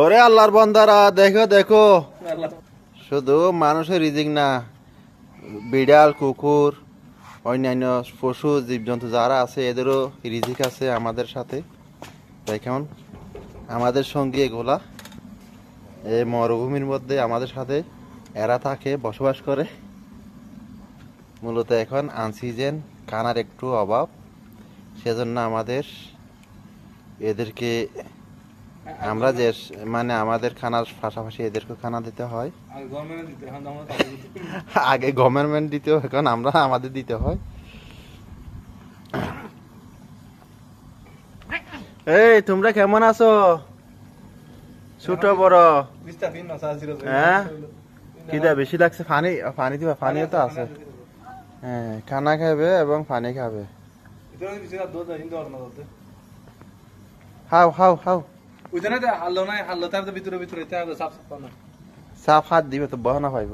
ওরে আল্লাহর বান্দারা দেখো দেখো, শুধু মানুষের রিজিক না, বিড়াল কুকুর অন্যান্য পশু জীবজন্তু যারা আছে এদেরও রিজিক আছে আমাদের সাথে। দেখুন আমাদের সঙ্গে এগুলা এই মরুভূমির মধ্যে আমাদের সাথে এরা থাকে, বসবাস করে। মূলত এখন আনসিজন খানার একটু অভাব, সেজন্য আমাদের এদেরকে আমরা যে মানে আমাদের খানার পাশাপাশি এদেরকে খানা দিতে হয়। আগে গভর্নমেন্ট দিতে, এখন আমরা আমাদের দিতে হয়। এই তোমরা কেমন আছো ছোট বড়? হ্যাঁ কিটা বেশি লাগছে? পানি পানি দিবা? পানিও তো আছে। হ্যাঁ খানা খাবে এবং পানি খাবে। হাও হাও হাও সাফ হাত দিবে তো বহনা পাইব।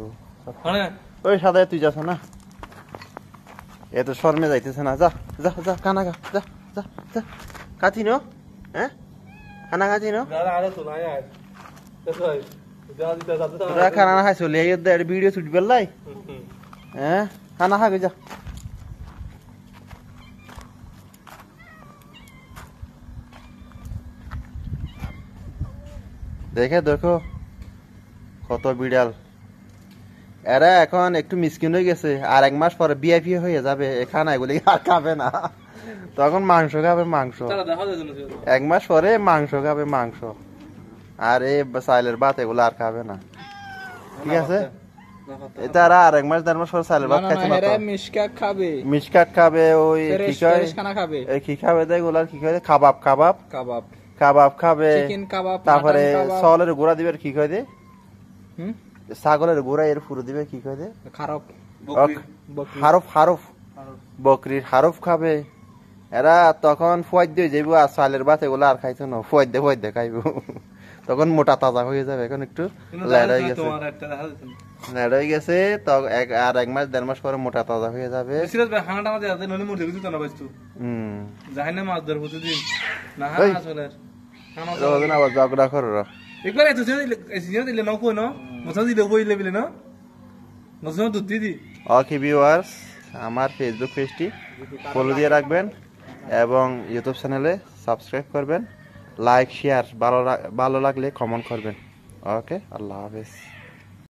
ওই সাদা তুই যাস না, এত শর্মে যাইতেছে না। যা যা যা খানা খা, যা যা যা খাতি নো। হ্যাঁ খানা খাতি নো, তোরা খানা না খাই চলে ভিডিও ছুটি পেলাই। হ্যাঁ খানা খাবি যা। দেখে দেখো কত বিড়াল। এরা এখন একটু মিসকিন হয়ে গেছে, আর 1 মাস পরে বিআইপি হয়ে যাবে, এখানে এগুলি আর খাবে না, তখন মাংস খাবে মাংস। 1 মাস পরে মাংস খাবে মাংস, আর এই চাইলের ভাত এগুলো আর খাবে না। ঠিক আছে, তারা আর 1 মাস 1.5 মাস পরে চাইলের ভাত খাইছে না, মিসকাক খাবে। ওই কি কয় এই কি খাবে এগুলা, কি কয় কাবাব কাবাব কাবাব কাবাব খাবে। তারপরে চাউলের গুঁড়া দিবে, কি কয় দে ছাগলের গুঁড়া এর পুরো দিবে, কি কয় দে হারফ হারফ, বকরির হারফ খাবে। এরা তখন ফুয়াদ দিয়ে যাইব, আর চালের ভাত এগুলো আর খাইতো না, ফুয়াদ দিয়ে খাইব, তখন মোটা তাজা হয়ে যাবে। এখন একটু ল্যাড হয়ে গেছে, ল্যাড হয়ে গেছে, তো আর 1 মাস 1.5 মাস পরে মোটা তাজা হয়ে যাবে। আবার ঝগড়া করো। ওকে ভিউয়ার্স, আমার ফেসবুক পেজটি ফলো দিয়ে রাখবেন এবং ইউটিউব চ্যানেলে সাবস্ক্রাইব করবেন, লাইক শেয়ার, ভালো লাগলে কমেন্ট করবেন। ওকে, আল্লাহ হাফেজ।